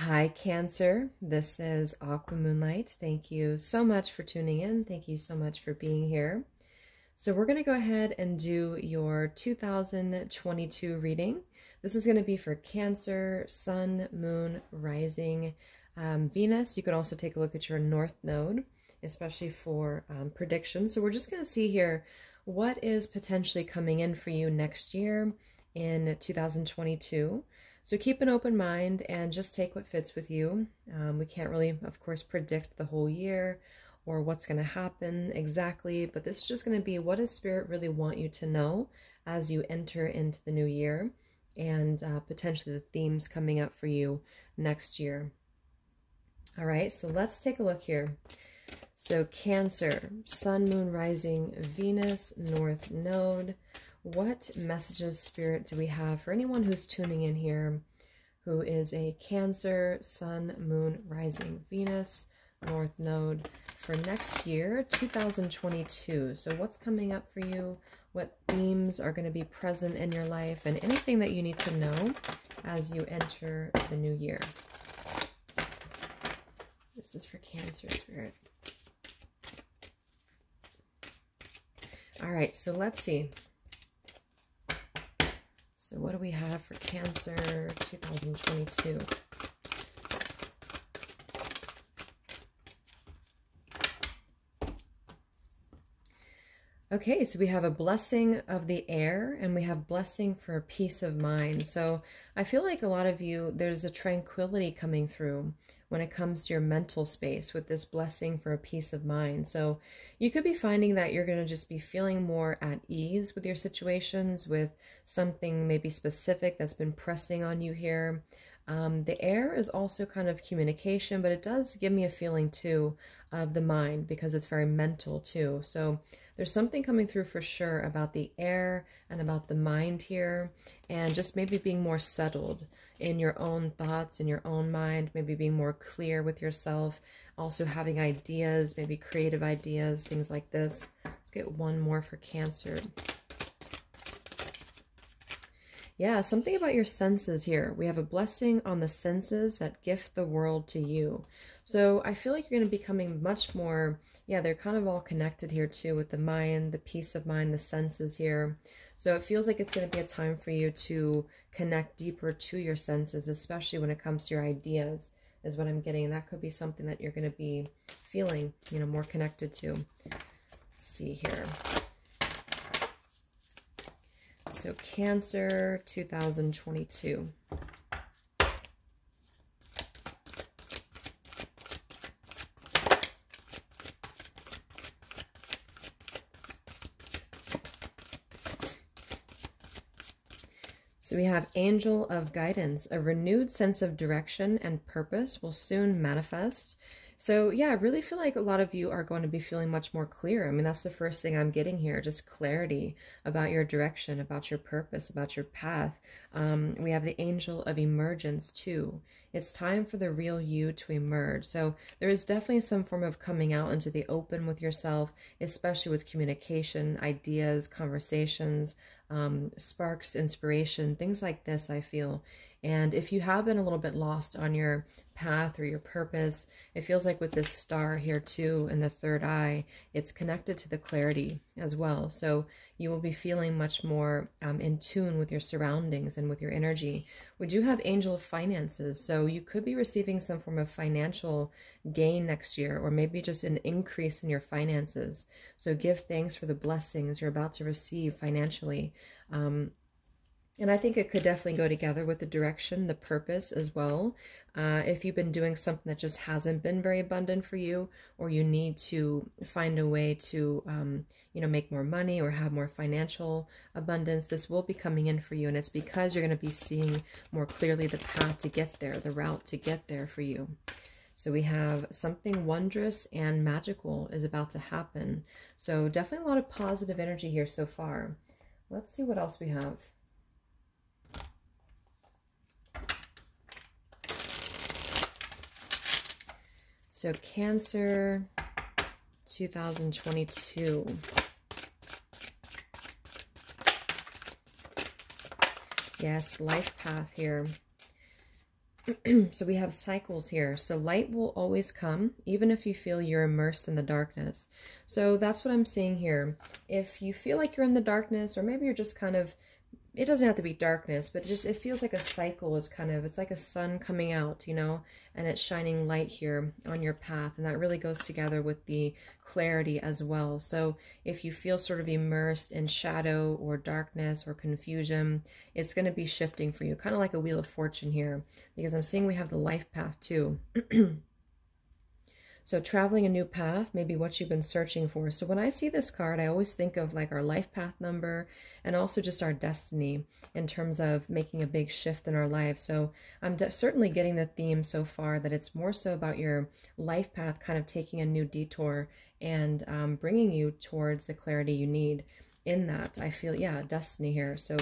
Hi, Cancer. This is Aqua Moonlight. Thank you so much for tuning in. Thank you so much for being here. So we're going to go ahead and do your 2022 reading. This is going to be for Cancer, Sun, Moon, Rising, Venus. You can also take a look at your North Node, especially for predictions. So we're just going to see here what is potentially coming in for you next year in 2022. So keep an open mind and just take what fits with you. We can't really, of course, predict the whole year or what's going to happen exactly, but this is just going to be what does Spirit really want you to know as you enter into the new year, and potentially the themes coming up for you next year. All right, so let's take a look here. So Cancer, Sun, Moon, Rising, Venus, North Node. What messages, Spirit, do we have for anyone who's tuning in here who is a Cancer, Sun, Moon, Rising, Venus, North Node for next year, 2022? So what's coming up for you? What themes are going to be present in your life, and anything that you need to know as you enter the new year? This is for Cancer, Spirit. All right, so let's see. So what do we have for Cancer 2022? Okay, so we have a blessing of the air, and we have blessing for peace of mind. So I feel like a lot of you, there's a tranquility coming through when it comes to your mental space with this blessing for a peace of mind. So you could be finding that you're going to just be feeling more at ease with your situations, with something maybe specific that's been pressing on you here. The air is also kind of communication, but it does give me a feeling too of the mind, because it's very mental too. So there's something coming through for sure about the air and about the mind here, and just maybe being more settled in your own thoughts, in your own mind, maybe being more clear with yourself, also having ideas, maybe creative ideas, things like this. Let's get one more for Cancer. Yeah, something about your senses here. We have a blessing on the senses that gift the world to you. So I feel like you're going to be becoming much more, yeah, they're kind of all connected here too, with the mind, the peace of mind, the senses here. So it feels like it's going to be a time for you to connect deeper to your senses, especially when it comes to your ideas, is what I'm getting. And that could be something that you're going to be feeling, you know, more connected to. Let's see here. So Cancer 2022. So we have Angel of Guidance. A renewed sense of direction and purpose will soon manifest. So yeah, I really feel like a lot of you are going to be feeling much more clear. I mean, that's the first thing I'm getting here, just clarity about your direction, about your purpose, about your path. We have the Angel of Emergence too. It's time for the real you to emerge. So there is definitely some form of coming out into the open with yourself, especially with communication, ideas, conversations, sparks, inspiration, things like this, I feel. And if you have been a little bit lost on your path or your purpose, it feels like with this star here too in the third eye, it's connected to the clarity as well. So you will be feeling much more in tune with your surroundings and with your energy. We do have Angel of Finances, so you could be receiving some form of financial gain next year, or maybe just an increase in your finances. So give thanks for the blessings you're about to receive financially. And I think it could definitely go together with the direction, the purpose as well. If you've been doing something that just hasn't been very abundant for you, or you need to find a way to, you know, make more money or have more financial abundance, this will be coming in for you. And it's because you're going to be seeing more clearly the path to get there, the route to get there for you. So we have something wondrous and magical is about to happen. So definitely a lot of positive energy here so far. Let's see what else we have. So Cancer 2022. Yes, life path here. So we have cycles here. So light will always come, even if you feel you're immersed in the darkness. So that's what I'm seeing here. If you feel like you're in the darkness, or maybe you're just kind of, it doesn't have to be darkness, but it feels like a cycle is kind of, it's like a sun coming out, you know, and it's shining light here on your path. And that really goes together with the clarity as well. So if you feel sort of immersed in shadow or darkness or confusion, it's going to be shifting for you, kind of like a wheel of fortune here, because I'm seeing we have the life path too. So traveling a new path may be what you've been searching for. So when I see this card, I always think of like our life path number and also just our destiny in terms of making a big shift in our life. So I'm certainly getting the theme so far that it's more so about your life path kind of taking a new detour and bringing you towards the clarity you need in that. I feel, yeah, destiny here. So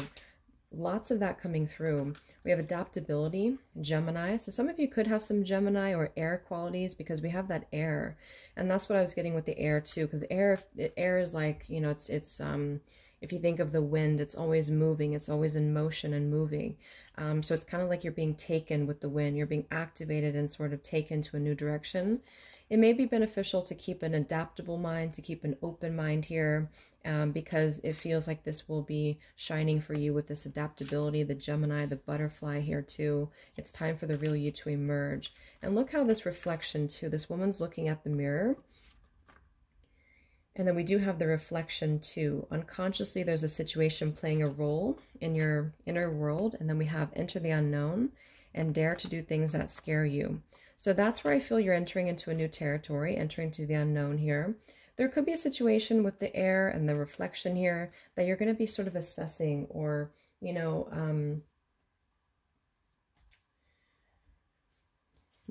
lots of that coming through. We have adaptability, Gemini. So some of you could have some Gemini or air qualities because we have that air. And that's what I was getting with the air too, because air is like, you know, it's if you think of the wind, it's always moving, it's always in motion and moving. So it's kind of like you're being taken with the wind, you're being activated and sort of taken to a new direction. It may be beneficial to keep an adaptable mind, to keep an open mind here, because it feels like this will be shining for you with this adaptability, the Gemini, the butterfly here too. It's time for the real you to emerge. And look how this reflection too, this woman's looking at the mirror. And then we do have the reflection too. Unconsciously, there's a situation playing a role in your inner world. And then we have enter the unknown and dare to do things that scare you. So that's where I feel you're entering into a new territory, entering to the unknown here. There could be a situation with the air and the reflection here that you're going to be sort of assessing or, you know,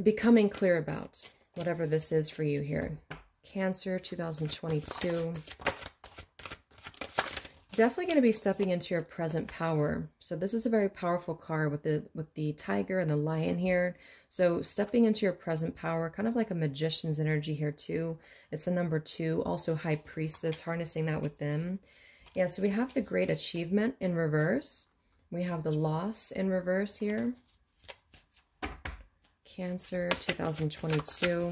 becoming clear about whatever this is for you here. Cancer 2022. Definitely going to be stepping into your present power. So this is a very powerful card with the tiger and the lion here. So stepping into your present power, kind of like a magician's energy here too. It's the number 2, also high priestess, harnessing that with them. Yeah, so we have the great achievement in reverse. We have the loss in reverse here. Cancer 2022.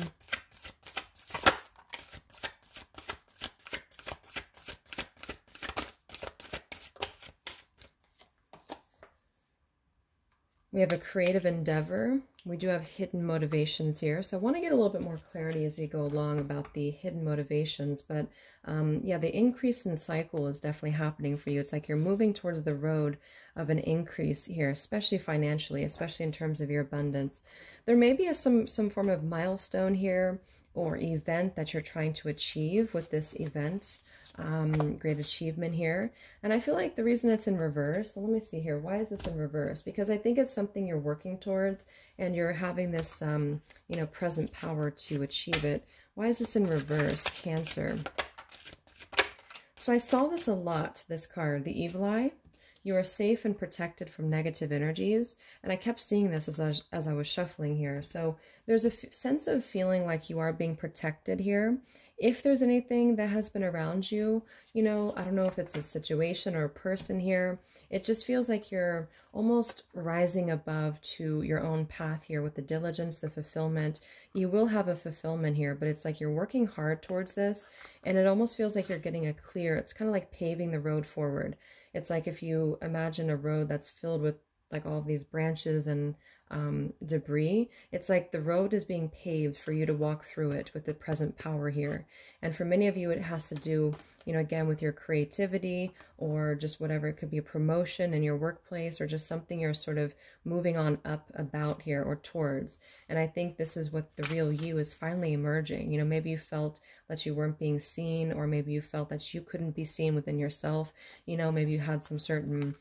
We have a creative endeavor. We do have hidden motivations here. So I want to get a little bit more clarity as we go along about the hidden motivations. But yeah, the increase in cycle is definitely happening for you. It's like you're moving towards the road of an increase here, especially financially, especially in terms of your abundance. There may be some form of milestone here or event that you're trying to achieve with this event. Great achievement here. And I feel like the reason it's in reverse, so let me see here, why is this in reverse? Because I think it's something you're working towards and you're having this, you know, present power to achieve it. Why is this in reverse? Cancer. So I saw this a lot, this card, the evil eye. You are safe and protected from negative energies. And I kept seeing this as I was shuffling here. So there's a sense of feeling like you are being protected here. If there's anything that has been around you, you know, I don't know if it's a situation or a person here. It just feels like you're almost rising above to your own path here with the diligence, the fulfillment. You will have a fulfillment here, but it's like you're working hard towards this. And it almost feels like you're getting a clear, it's kind of like paving the road forward. It's like if you imagine a road that's filled with like all of these branches and debris, it's like the road is being paved for you to walk through it with the present power here. And for many of you, it has to do, you know, again, with your creativity or just whatever. It could be a promotion in your workplace or just something you're sort of moving on up about here or towards. And I think this is what the real you is finally emerging. You know, maybe you felt that you weren't being seen, or maybe you felt that you couldn't be seen within yourself. You know, maybe you had some certain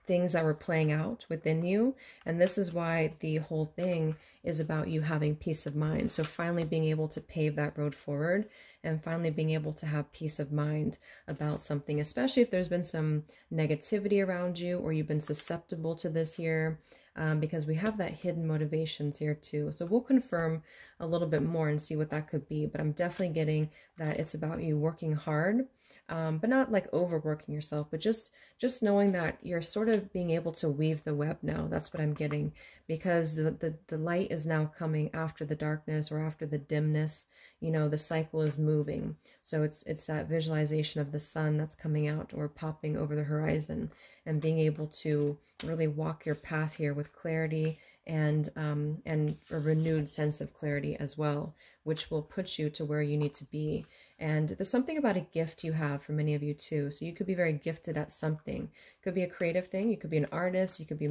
things that were playing out within you. And this is why the whole thing is about you having peace of mind. So finally being able to pave that road forward and finally being able to have peace of mind about something, especially if there's been some negativity around you or you've been susceptible to this here, because we have that hidden motivations here too. So we'll confirm a little bit more and see what that could be. But I'm definitely getting that it's about you working hard but not like overworking yourself, but just knowing that you're sort of being able to weave the web now. That's what I'm getting, because the light is now coming after the darkness or after the dimness. You know, the cycle is moving. So it's that visualization of the sun that's coming out or popping over the horizon, and being able to really walk your path here with clarity and a renewed sense of clarity as well, which will put you to where you need to be. And there's something about a gift you have for many of you too. So you could be very gifted at something. It could be a creative thing. You could be an artist. You could be a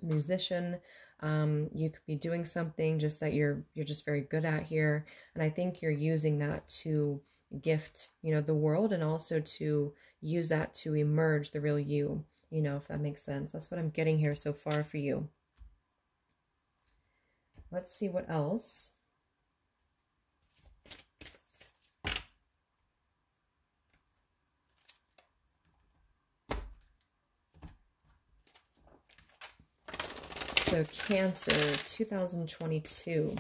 musician. You could be doing something just that you're just very good at here. And I think you're using that to gift, you know, the world, and also to use that to emerge the real you, you know, if that makes sense. That's what I'm getting here so far for you. Let's see what else. So Cancer, 2022.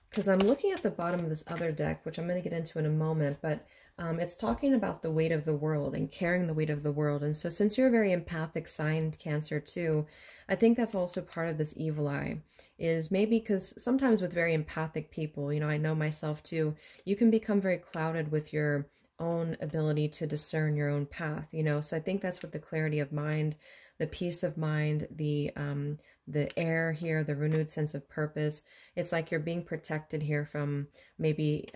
Because I'm looking at the bottom of this other deck, which I'm going to get into in a moment, but it's talking about the weight of the world and carrying the weight of the world. And so since you're a very empathic sign, Cancer, too, I think that's also part of this evil eye, is maybe because sometimes with very empathic people, you know, I know myself too, you can become very clouded with your own ability to discern your own path, you know. So I think that's what the clarity of mind, the peace of mind, the air here, the renewed sense of purpose, it's like you're being protected here from maybe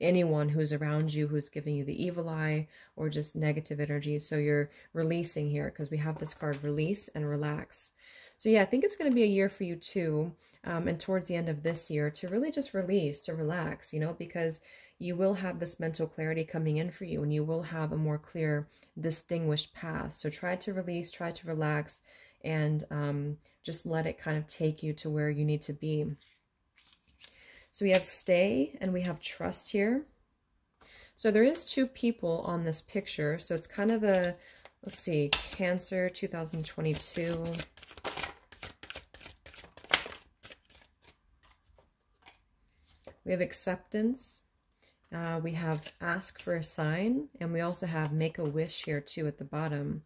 anyone who's around you who's giving you the evil eye or just negative energy. So you're releasing here, because we have this card, release and relax. So yeah, I think it's going to be a year for you too, and towards the end of this year, to really just release, to relax, you know, because you will have this mental clarity coming in for you, and you will have a more clear, distinguished path. So try to release, try to relax, and just let it kind of take you to where you need to be. So we have stay and we have trust here. So there is two people on this picture. So it's kind of a, let's see, Cancer 2022. We have acceptance. We have ask for a sign. And we also have make a wish here too at the bottom.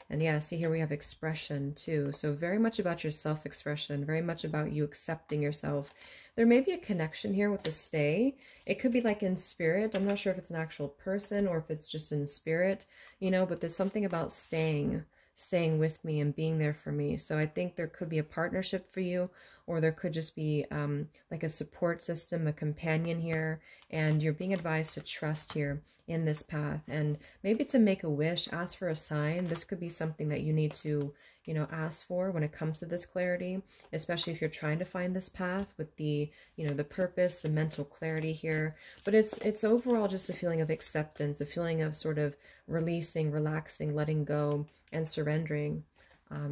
And yeah, see here we have expression too. So very much about your self-expression, very much about you accepting yourself. There may be a connection here with the stay. It could be like in spirit. I'm not sure if it's an actual person or if it's just in spirit, you know, but there's something about staying with me and being there for me. So I think there could be a partnership for you, or there could just be like a support system, a companion here, and you're being advised to trust here in this path, and maybe to make a wish, ask for a sign. This could be something that you need to, you know, ask for when it comes to this clarity, especially if you're trying to find this path with the, you know, the purpose, the mental clarity here. But it's overall just a feeling of acceptance, a feeling of sort of releasing, relaxing, letting go, and surrendering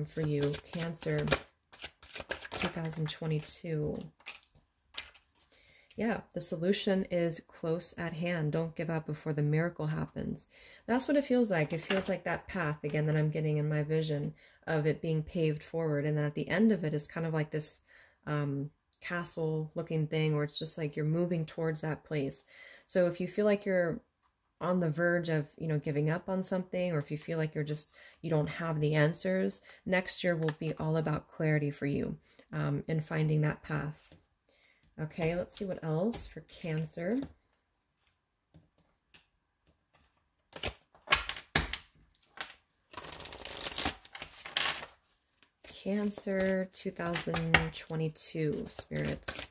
for you, Cancer 2022. Yeah, the solution is close at hand. Don't give up before the miracle happens. That's what it feels like. It feels like that path, again, that I'm getting in my vision of it being paved forward. And then at the end of it is kind of like this castle-looking thing, where it's just like you're moving towards that place. So if you feel like you're on the verge of, you know, giving up on something, or if you feel like you don't have the answers, next year will be all about clarity for you in finding that path. Okay, let's see what else for Cancer. Cancer 2022, spirits.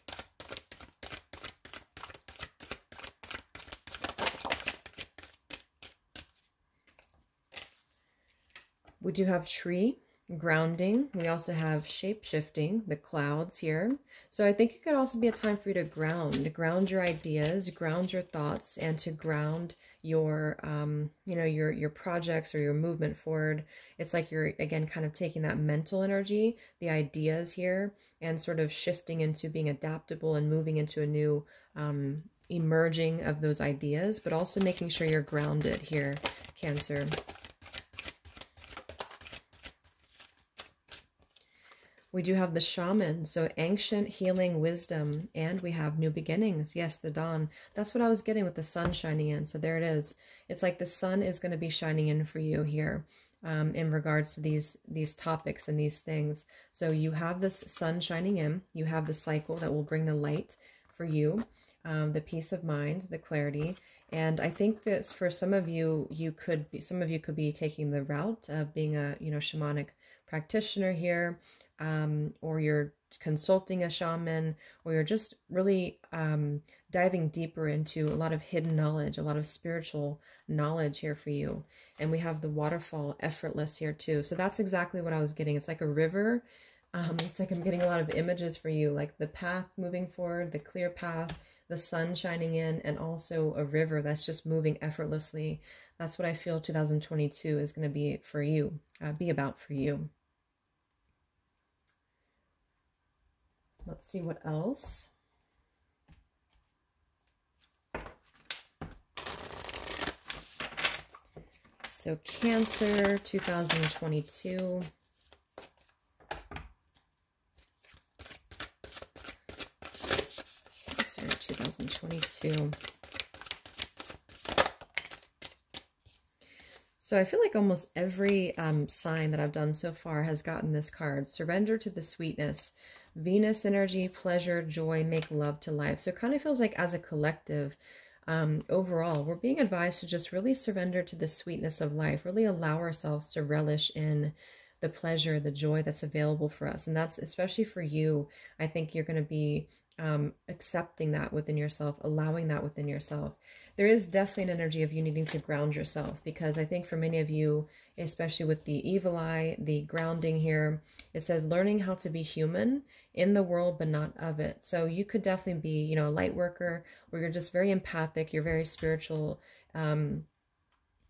We do have tree, grounding. We also have shape-shifting, the clouds here. So I think it could also be a time for you to ground your ideas, ground your thoughts, and to ground your, you know, your projects or your movement forward. It's like you're, again, kind of taking that mental energy, the ideas here, and sort of shifting into being adaptable and moving into a new emerging of those ideas, but also making sure you're grounded here, Cancer. We do have the shaman, so ancient healing wisdom, and we have new beginnings. Yes, the dawn. That's what I was getting with the sun shining in. So there it is. It's like the sun is going to be shining in for you here in regards to these topics and these things. So you have this sun shining in. You have the cycle that will bring the light for you, the peace of mind, the clarity. And I think that for some of you, some of you could be taking the route of being a, shamanic practitioner here, or you're consulting a shaman, or you're just really diving deeper into a lot of hidden knowledge, a lot of spiritual knowledge here for you. And we have the waterfall, effortless here too. So that's exactly what I was getting. It's like a river. It's like I'm getting a lot of images for you, like the path moving forward, the clear path, the sun shining in, and also a river that's just moving effortlessly. That's what I feel 2022 is going to be for you, be about for you. Let's see what else. So Cancer 2022. Cancer 2022. So I feel like almost every sign that I've done so far has gotten this card. Surrender to the sweetness. Venus energy, pleasure, joy, make love to life. So it kind of feels like as a collective, overall, we're being advised to just really surrender to the sweetness of life, really allow ourselves to relish in the pleasure, the joy that's available for us. And that's especially for you. I think you're going to be accepting that within yourself, allowing that within yourself. There is definitely an energy of you needing to ground yourself, because I think for many of you, especially with the evil eye, the grounding here, it says learning how to be human in the world, but not of it. So you could definitely be, a light worker, where you're just very empathic, you're very spiritual.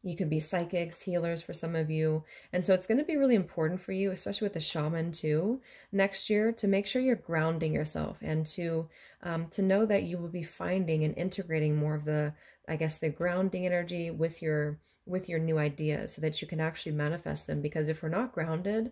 You could be psychics, healers for some of you. And so it's going to be really important for you, especially with the shaman too, next year, to make sure you're grounding yourself, and to know that you will be finding and integrating more of the, I guess, the grounding energy with your new ideas, so that you can actually manifest them. Because if we're not grounded,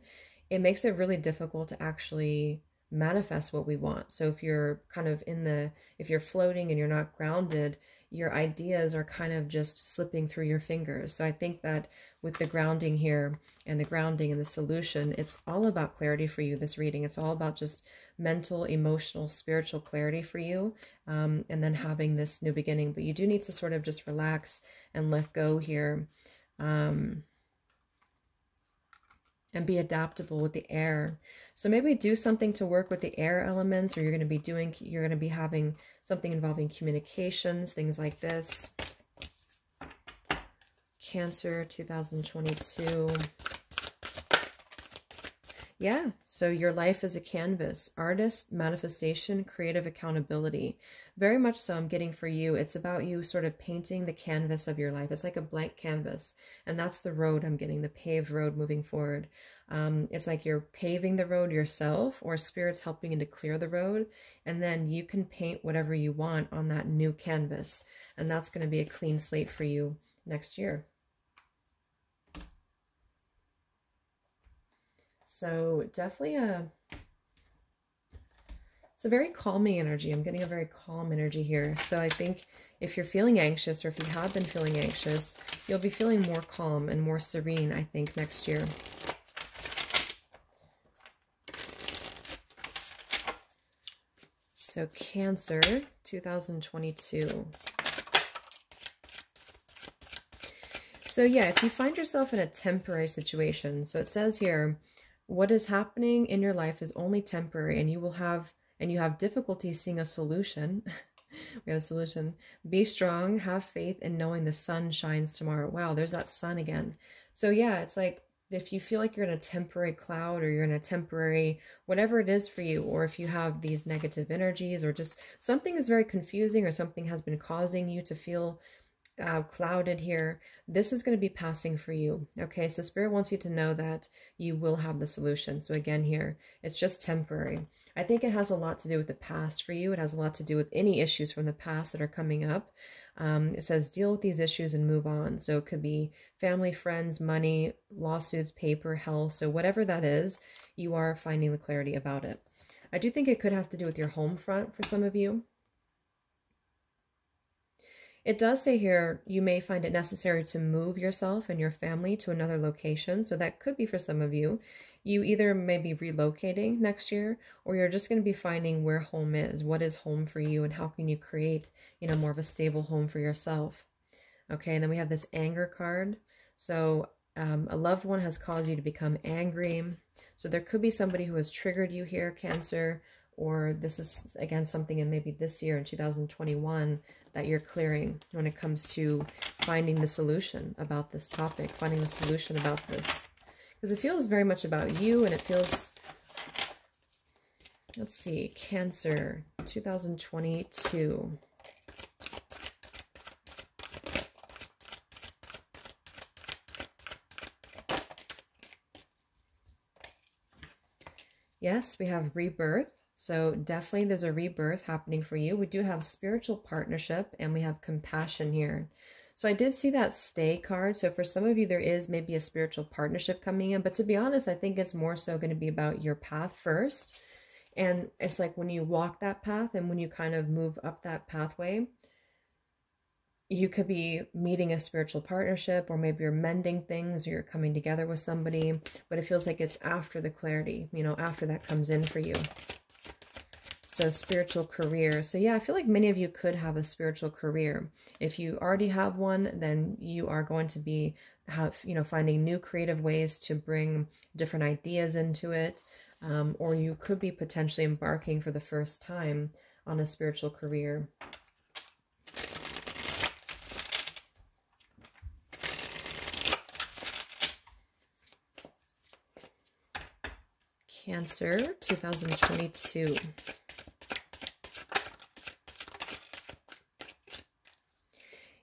it makes it really difficult to actually manifest what we want. So if you're kind of if you're floating and you're not grounded, your ideas are kind of just slipping through your fingers. So I think that with the grounding here, and the grounding and the solution, it's all about clarity for you, this reading. It's all about just mental, emotional, spiritual clarity for you, and then having this new beginning. But you do need to sort of just relax and let go here, and be adaptable with the air. So maybe do something to work with the air elements, or you're going to be having something involving communications, things like this. Cancer 2022. Yeah, so your life is a canvas. Artist, manifestation, creative accountability. Very much so I'm getting for you. It's about you sort of painting the canvas of your life. It's like a blank canvas. And that's the road I'm getting, the paved road moving forward. It's like you're paving the road yourself, or spirit's helping you to clear the road. And then you can paint whatever you want on that new canvas. And that's going to be a clean slate for you next year. So definitely it's a very calming energy. I'm getting a very calm energy here. So I think if you're feeling anxious, or if you have been feeling anxious, you'll be feeling more calm and more serene, I think, next year. So Cancer 2022. So yeah, if you find yourself in a temporary situation, so it says here, what is happening in your life is only temporary, and you have difficulty seeing a solution. We have a solution. Be strong, have faith in knowing the sun shines tomorrow. Wow, there's that sun again. So yeah, it's like if you feel like you're in a temporary cloud, or you're in a temporary, whatever it is for you, or if you have these negative energies, or just something is very confusing, or something has been causing you to feel clouded here, this is going to be passing for you. Okay, so Spirit wants you to know that you will have the solution. So again here, it's just temporary. I think it has a lot to do with the past for you. It has a lot to do with any issues from the past that are coming up. It says deal with these issues and move on. So it could be family, friends, money, lawsuits, paper, health. So whatever that is, you are finding the clarity about it. I do think it could have to do with your home front for some of you. It does say here, you may find it necessary to move yourself and your family to another location. So that could be for some of you. You either may be relocating next year, or you're just going to be finding where home is. What is home for you, and how can you create, more of a stable home for yourself? Okay, and then we have this anger card. So a loved one has caused you to become angry. So there could be somebody who has triggered you here, Cancer, or this is, again, something in maybe this year in 2021 that you're clearing when it comes to finding the solution about this topic, finding the solution about this. Because it feels very much about you, and it feels, let's see, Cancer, 2022. Yes, we have rebirth. So definitely there's a rebirth happening for you. We do have spiritual partnership, and we have compassion here. So I did see that stay card. So for some of you, there is maybe a spiritual partnership coming in. But to be honest, I think it's more so going to be about your path first. And it's like when you walk that path and when you kind of move up that pathway, you could be meeting a spiritual partnership, or maybe you're mending things, or you're coming together with somebody. But it feels like it's after the clarity, after that comes in for you. So spiritual career. So yeah, I feel like many of you could have a spiritual career. If you already have one, then you are going to be finding new creative ways to bring different ideas into it. Or you could be potentially embarking for the first time on a spiritual career. Cancer, 2022.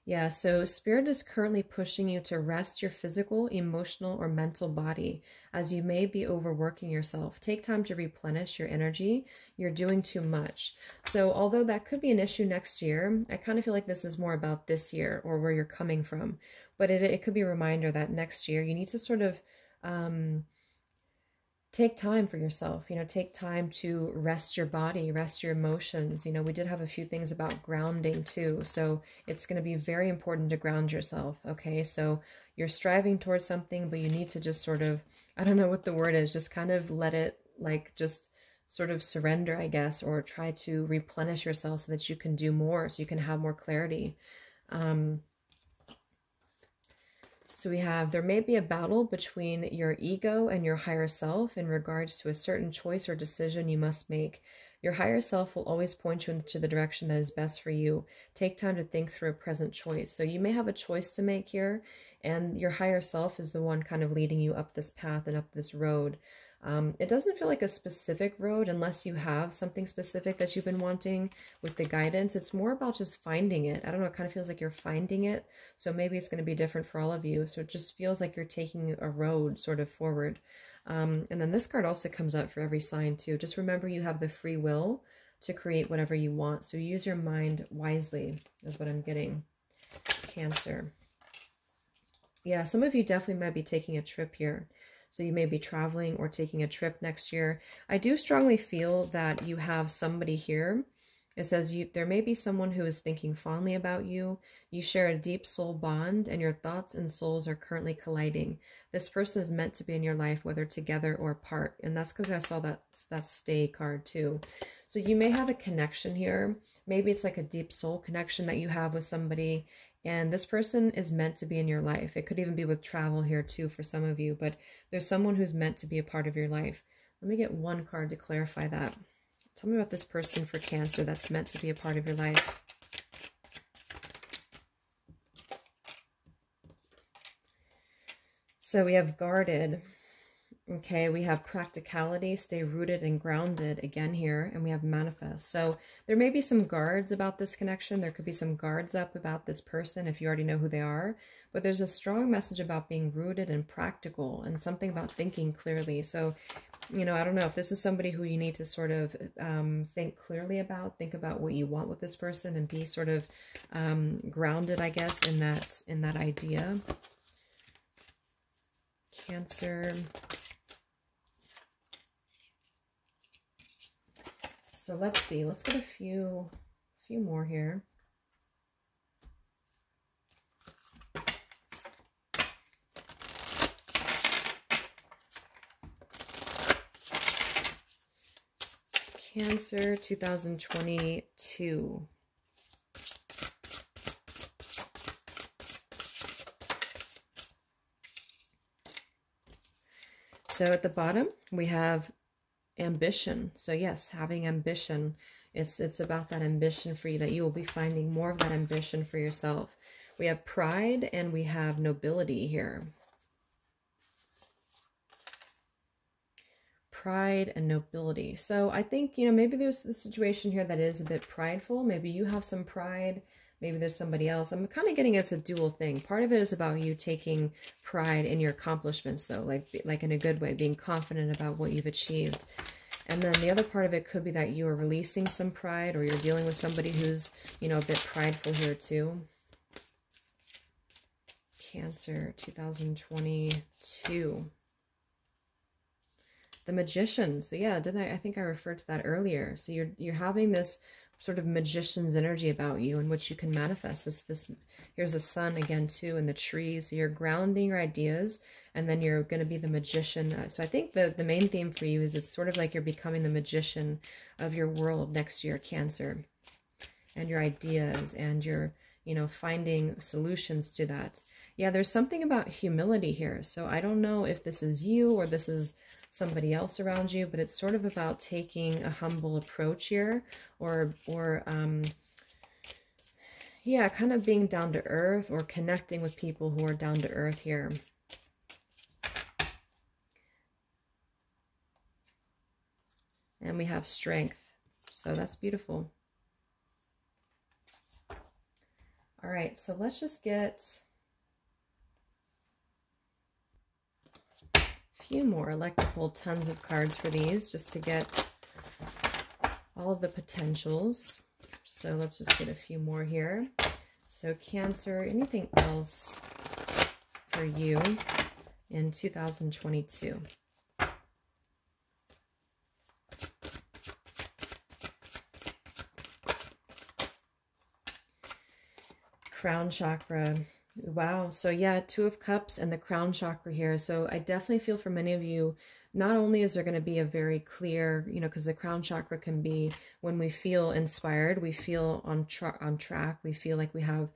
Yeah, so Spirit is currently pushing you to rest your physical, emotional, or mental body, as you may be overworking yourself. Take time to replenish your energy. You're doing too much. So although that could be an issue next year, I kind of feel like this is more about this year, or where you're coming from. But it could be a reminder that next year you need to sort of take time for yourself, take time to rest your body, rest your emotions. We did have a few things about grounding too. So it's going to be very important to ground yourself. Okay. So you're striving towards something, but you need to just sort of, I don't know what the word is, just kind of let it, like, just sort of surrender, I guess, or try to replenish yourself so that you can do more, so you can have more clarity. So we have, there may be a battle between your ego and your higher self in regards to a certain choice or decision you must make. Your higher self will always point you into the direction that is best for you. Take time to think through a present choice. So you may have a choice to make here, and your higher self is the one kind of leading you up this path and up this road. It doesn't feel like a specific road unless you have something specific that you've been wanting with the guidance. It's more about just finding it. I don't know, it kind of feels like you're finding it. So maybe it's going to be different for all of you. So it just feels like you're taking a road sort of forward. And then this card also comes up for every sign too. Just remember you have the free will to create whatever you want. So use your mind wisely is what I'm getting. Cancer. Yeah, some of you definitely might be taking a trip here. So you may be traveling or taking a trip next year. I do strongly feel that you have somebody here. It says there may be someone who is thinking fondly about you. You share a deep soul bond, and your thoughts and souls are currently colliding. This person is meant to be in your life, whether together or apart. And that's because I saw that stay card too. So you may have a connection here. Maybe it's like a deep soul connection that you have with somebody. And this person is meant to be in your life. It could even be with travel here too for some of you, but there's someone who's meant to be a part of your life. Let me get one card to clarify that. Tell me about this person for Cancer that's meant to be a part of your life. So we have guarded. Okay, we have practicality, stay rooted and grounded again here, and we have manifest. So there may be some guards about this connection. There could be some guards up about this person if you already know who they are. But there's a strong message about being rooted and practical, and something about thinking clearly. So, you know, I don't know if this is somebody who you need to sort of think clearly about, think about what you want with this person, and be sort of grounded, I guess, in that idea. Cancer. So let's see, let's get a few more here. Cancer 2022. So at the bottom, we have ambition. So yes, having ambition, it's about that ambition for you, that you will be finding more of that ambition for yourself. We have pride and we have nobility here. Pride and nobility. So I think, you know, maybe there's a situation here that is a bit prideful. Maybe you have some pride. Maybe there's somebody else. I'm kind of getting it's a dual thing. Part of it is about you taking pride in your accomplishments, though, like in a good way, being confident about what you've achieved. And then the other part of it could be that you are releasing some pride, or you're dealing with somebody who's, you know, a bit prideful here too. Cancer 2022. The Magician. So yeah, I think I referred to that earlier. So you're having this sort of magician's energy about you, in which you can manifest this. Here's a sun again too in the trees. So you're grounding your ideas, and then you're going to be the magician. So I think the main theme for you is it's sort of like you're becoming the magician of your world next year, Cancer, and your ideas, and your, you know, finding solutions to that. Yeah, there's something about humility here. So I don't know if this is you or this is somebody else around you, but it's sort of about taking a humble approach here, or yeah, kind of being down to earth, or connecting with people who are down to earth here. And we have strength. So that's beautiful. All right, so let's just get few more. I like to pull tons of cards for these just to get all of the potentials. So let's just get a few more here. So Cancer, anything else for you in 2022? Crown chakra. Wow. So yeah, Two of Cups and the crown chakra here. So I definitely feel for many of you, not only is there going to be a very clear, you know, because the crown chakra can be when we feel inspired, we feel on track, we feel like we have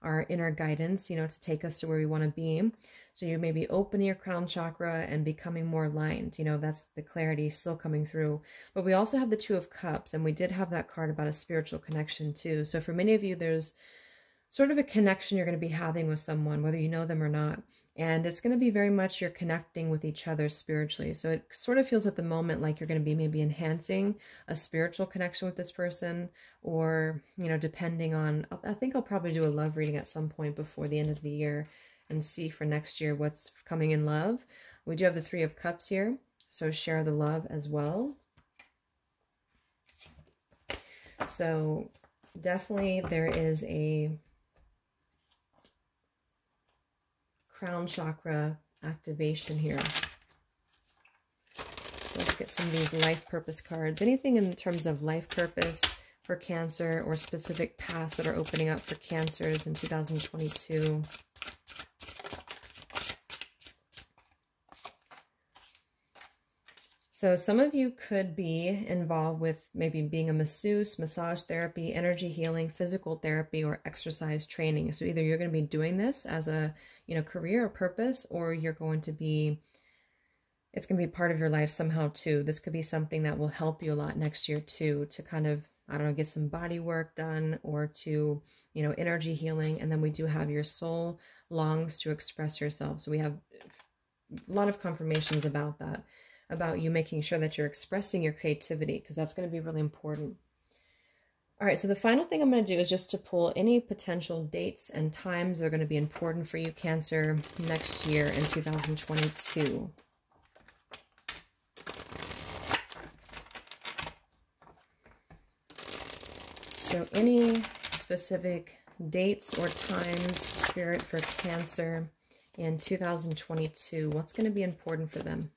our inner guidance, you know, to take us to where we want to be. So you may be opening your crown chakra and becoming more aligned. You know, that's the clarity still coming through. But we also have the Two of Cups, and we did have that card about a spiritual connection too. So for many of you, there's sort of a connection you're going to be having with someone, whether you know them or not. And it's going to be very much you're connecting with each other spiritually. So it sort of feels at the moment like you're going to be maybe enhancing a spiritual connection with this person, or, you know, depending on, I think I'll probably do a love reading at some point before the end of the year and see for next year what's coming in love. We do have the Three of Cups here, so share the love as well. So definitely there is a crown chakra activation here. So let's get some of these life purpose cards. Anything in terms of life purpose for Cancer, or specific paths that are opening up for Cancers in 2022. So some of you could be involved with maybe being a masseuse, massage therapy, energy healing, physical therapy, or exercise training. So either you're going to be doing this as a, you know, career or purpose, or you're going to be, it's going to be part of your life somehow too. This could be something that will help you a lot next year too, to kind of, I don't know, get some body work done, or to, you know, energy healing. And then we do have your soul longs to express yourself. So we have a lot of confirmations about that, about you making sure that you're expressing your creativity, because that's going to be really important. All right, so the final thing I'm going to do is just to pull any potential dates and times that are going to be important for you, Cancer, next year in 2022. So any specific dates or times, Spirit, for Cancer in 2022, what's going to be important for them?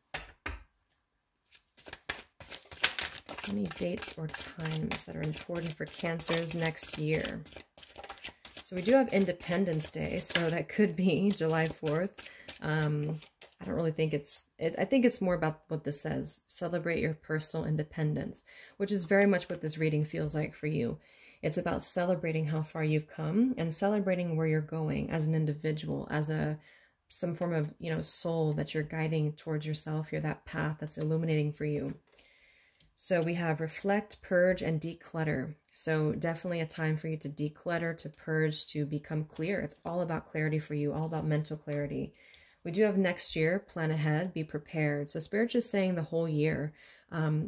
Any dates or times that are important for Cancers next year? So we do have Independence Day, so that could be July 4th. I don't really think I think it's more about what this says. Celebrate your personal independence, which is very much what this reading feels like for you. It's about celebrating how far you've come and celebrating where you're going as an individual, as some form of, soul that you're guiding towards yourself here, that path that's illuminating for you. So we have reflect, purge, and declutter. So definitely a time for you to declutter, to purge, to become clear. It's all about clarity for you, all about mental clarity. We do have next year, plan ahead, be prepared. So Spirit's just saying the whole year,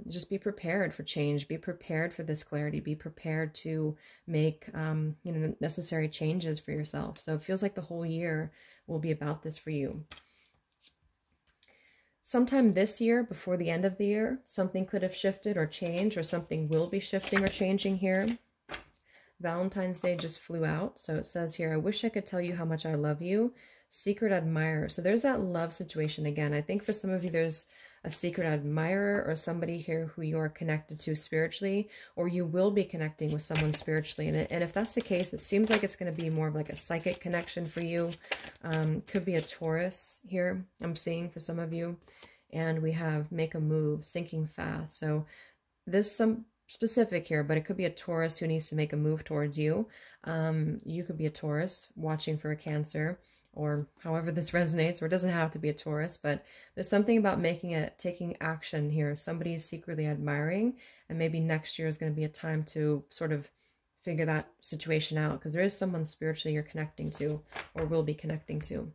just be prepared for change, be prepared for this clarity, be prepared to make necessary changes for yourself. So it feels like the whole year will be about this for you. Sometime this year, before the end of the year, something could have shifted or changed, or something will be shifting or changing here. Valentine's Day just flew out. So it says here, I wish I could tell you how much I love you. Secret admirer. So there's that love situation again. I think for some of you, there's a secret admirer or somebody here who you are connected to spiritually, or you will be connecting with someone spiritually. And if that's the case, it seems like it's going to be more of like a psychic connection for you. Could be a Taurus here, I'm seeing for some of you. And we have make a move, sinking fast. So there's some specific here, but it could be a Taurus who needs to make a move towards you. You could be a Taurus watching for a Cancer, or however this resonates, or it doesn't have to be a Taurus, but there's something about taking action here. Somebody is secretly admiring, and maybe next year is going to be a time to sort of figure that situation out, because there is someone spiritually you're connecting to, or will be connecting to.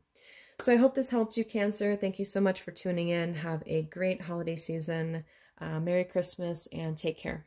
So I hope this helped you, Cancer. Thank you so much for tuning in. Have a great holiday season. Merry Christmas, and take care.